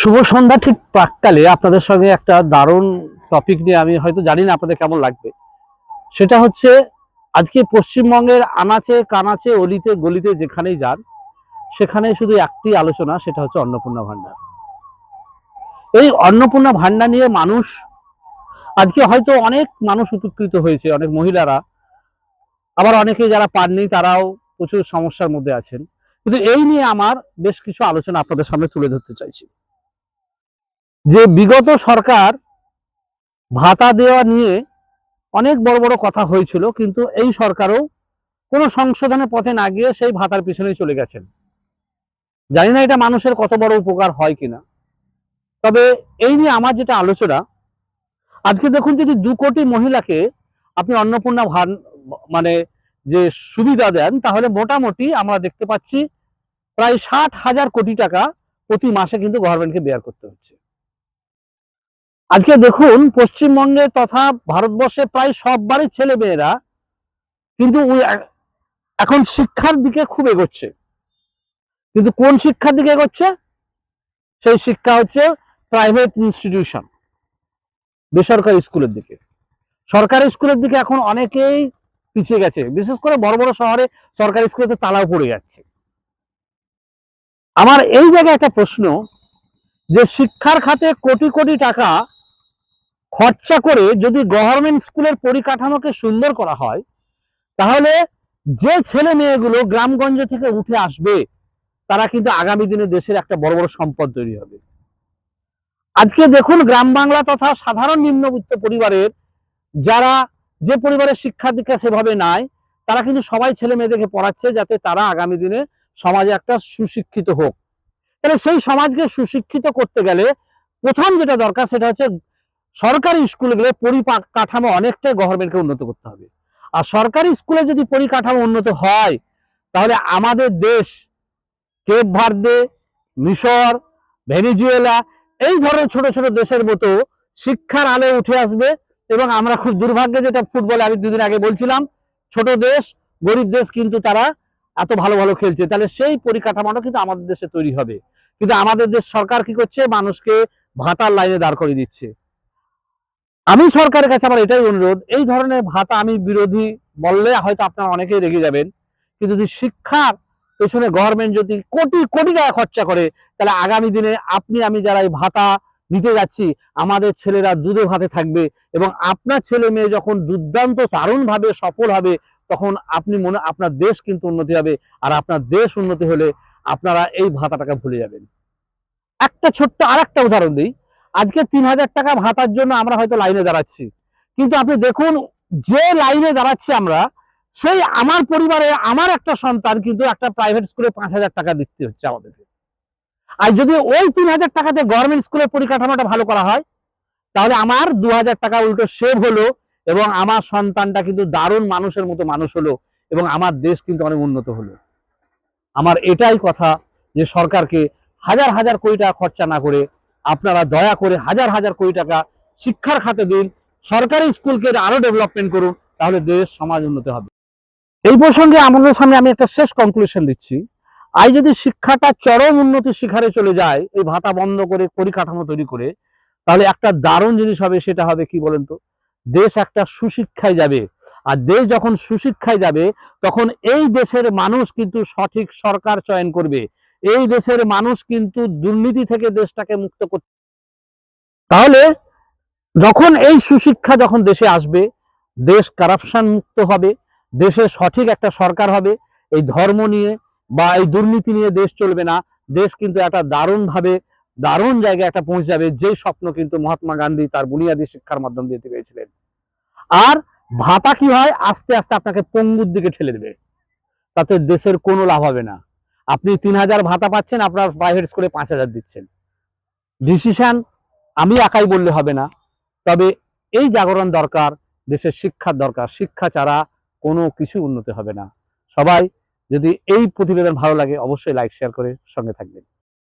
শুভ সন্ধ্যা। ঠিক প্রাককালে আপনাদের সঙ্গে একটা দারুণ টপিক নিয়ে আমি হয়তো জানি না আপনাদের কেমন লাগবে। সেটা হচ্ছে আজকে পশ্চিমবঙ্গের আনাচে কানাচে অলিতে গলিতে যেখানেই যান সেখানে শুধু একটি আলোচনা, সেটা হচ্ছে অন্নপূর্ণা ভান্ডার। এই অন্নপূর্ণা ভান্ডার নিয়ে মানুষ আজকে হয়তো অনেক মানুষ উপকৃত হয়েছে, অনেক মহিলারা, আবার অনেকে যারা পাননি তারাও প্রচুর সমস্যার মধ্যে আছেন। কিন্তু এই নিয়ে আমার বেশ কিছু আলোচনা আপনাদের সামনে তুলে ধরতে চাইছি। যে বিগত সরকার ভাতা দেওয়া নিয়ে অনেক বড় বড় কথা হয়েছিল, কিন্তু এই সরকারও কোনো সংশোধনের পথে না গিয়ে সেই ভাতার পিছনেই চলে গেছেন। জানি না এটা মানুষের কত বড় উপকার হয় কিনা, তবে এই নিয়ে আমার যেটা আলোচনা, আজকে দেখুন, যদি 2 কোটি মহিলাকে আপনি অন্নপূর্ণা মানে যে সুবিধা দেন, তাহলে মোটামুটি আমরা দেখতে পাচ্ছি প্রায় 60,000 কোটি টাকা প্রতি মাসে কিন্তু গভর্নমেন্টকে বেয়ার করতে হচ্ছে। আজকে দেখুন, পশ্চিমবঙ্গে তথা ভারতবর্ষে প্রায় সব বাড়ির ছেলে মেয়েরা কিন্তু এখন শিক্ষার দিকে খুব এগোচ্ছে। কিন্তু কোন শিক্ষার দিকে এগোচ্ছে? সেই শিক্ষা হচ্ছে প্রাইভেট ইনস্টিটিউশন, বেসরকারি স্কুলের দিকে। সরকারি স্কুলের দিকে এখন অনেকেই পিছিয়ে গেছে, বিশেষ করে বড় বড় শহরে সরকারি স্কুলে তো তালাও পড়ে যাচ্ছে। আমার এই জায়গায় একটা প্রশ্ন, যে শিক্ষার খাতে কোটি কোটি টাকা খরচা করে যদি গভর্নমেন্ট স্কুলের পরিকাঠামোকে সুন্দর করা হয়, তাহলে যে ছেলে মেয়েগুলো গ্রামগঞ্জ থেকে উঠে আসবে তারা কিন্তু আগামী দিনে দেশের একটা বড় বড় সম্পদ তৈরি হবে। আজকে দেখুন, গ্রাম বাংলা তথা সাধারণ নিম্নবিত্ত পরিবারের যারা, যে পরিবারের শিক্ষা দীক্ষা সেভাবে নাই, তারা কিন্তু সবাই ছেলে মেয়েদেরকে পড়াচ্ছে যাতে তারা আগামী দিনে সমাজে একটা সুশিক্ষিত হোক। তাহলে সেই সমাজকে সুশিক্ষিত করতে গেলে প্রথম যেটা দরকার সেটা হচ্ছে সরকারি স্কুলগুলো পরিকাঠামো অনেকটাই গভর্নমেন্টকে উন্নত করতে হবে। আর সরকারি স্কুলে যদি পরিকাঠামো উন্নত হয়, তাহলে আমাদের দেশ কেপ ভার্দে, মিশর, ভেনিজুয়েলা এই ধরনের ছোট ছোট দেশের মতো শিক্ষার আলো উঠে আসবে। এবং আমরা খুব দুর্ভাগ্যে, যেটা ফুটবলে আমি 2 দিন আগে বলছিলাম, ছোট দেশ, গরিব দেশ, কিন্তু তারা এত ভালো ভালো খেলছে। তাহলে সেই পরিকাঠামোটা কিন্তু আমাদের দেশে তৈরি হবে। কিন্তু আমাদের দেশ সরকার কি করছে? মানুষকে ভাতার লাইনে দাঁড় করিয়ে দিচ্ছে। আমি সরকারের কাছে আমার এটাই অনুরোধ, এই ধরনের ভাতা আমি বিরোধী বললে হয়তো আপনারা অনেকেই রেগে যাবেন, কিন্তু যদি শিক্ষার পেছনে গভর্নমেন্ট যদি কোটি কোটি টাকা খরচা করে, তাহলে আগামী দিনে আপনি আমি যারা এই ভাতা নিতে যাচ্ছি, আমাদের ছেলেরা দুধে ভাতে থাকবে। এবং আপনার ছেলে মেয়ে যখন দুর্দান্ত দারুণভাবে সফল হবে, তখন আপনি আপনার দেশ কিন্তু উন্নতি হবে। আর আপনার দেশ উন্নতি হলে আপনারা এই ভাতাটাকে ভুলে যাবেন। একটা ছোট্ট আর একটা উদাহরণ দিই। আজকে 3,000 টাকা ভাতার জন্য আমরা হয়তো লাইনে দাঁড়াচ্ছি, কিন্তু আপনি দেখুন, যে লাইনে দাঁড়াচ্ছি আমরা, সেই আমার পরিবারে আমার একটা সন্তান কিন্তু একটা প্রাইভেট স্কুলে 5,000 টাকা দিতে হচ্ছে আমাদেরকে। আর যদি ওই 3,000 টাকাতে গভর্নমেন্ট স্কুলের পরিকাঠামোটা ভালো করা হয়, তাহলে আমার 2,000 টাকা উল্টো সেভ হলো, এবং আমার সন্তানটা কিন্তু দারুণ মানুষের মতো মানুষ হলো, এবং আমার দেশ কিন্তু অনেক উন্নত হলো। আমার এটাই কথা, যে সরকারকে হাজার হাজার কোটি টাকা খরচা না করে আপনারা দয়া করে হাজার হাজার কোটি টাকা শিক্ষার খাতে দিন, সরকারি স্কুলকে আরো ডেভেলপমেন্ট করুন, তাহলে দেশ সমাজ উন্নত হবে। এই প্রসঙ্গে আমাদের সামনে আমি একটা শেষ কনক্লুশন দিচ্ছি। আজ যদি শিক্ষাটা চরম উন্নতির শিখরে চলে যায়, এই ভাতা বন্ধ করে পরিকাঠামো তৈরি করে, তাহলে একটা দারুণ জিনিস হবে। সেটা হবে কি বলেন তো? দেশ একটা সুশিক্ষায় যাবে। আর দেশ যখন সুশিক্ষায় যাবে, তখন এই দেশের মানুষ কিন্তু সঠিক সরকার চয়ন করবে। এই দেশের মানুষ কিন্তু দুর্নীতি থেকে দেশটাকে মুক্ত করতে। তাহলে যখন এই সুশিক্ষা যখন দেশে আসবে, দেশ কারাপশন মুক্ত হবে, দেশে সঠিক একটা সরকার হবে। এই ধর্ম নিয়ে বা এই দুর্নীতি নিয়ে দেশ চলবে না। দেশ কিন্তু একটা দারুণ জায়গায় একটা পৌঁছে যাবে, যে স্বপ্ন কিন্তু মহাত্মা গান্ধী তার বুনিয়াদী শিক্ষার মাধ্যম দিয়ে পেয়েছিলেন। আর ভাতা কি হয়? আস্তে আস্তে আপনাকে পঙ্গুর দিকে ঠেলে দেবে, তাতে দেশের কোনো লাভ হবে না। আপনি 3,000 ভাতা পাচ্ছেন, আপনার প্রাইভেট স্কুলে 5,000 দিচ্ছেন। ডিসিশন আমি একাই বললে হবে না, তবে এই জাগরণ দরকার, দেশের শিক্ষার দরকার। শিক্ষা ছাড়া কোনো কিছু উন্নতি হবে না। সবাই, যদি এই প্রতিবেদন ভালো লাগে, অবশ্যই লাইক শেয়ার করে সঙ্গে থাকবেন।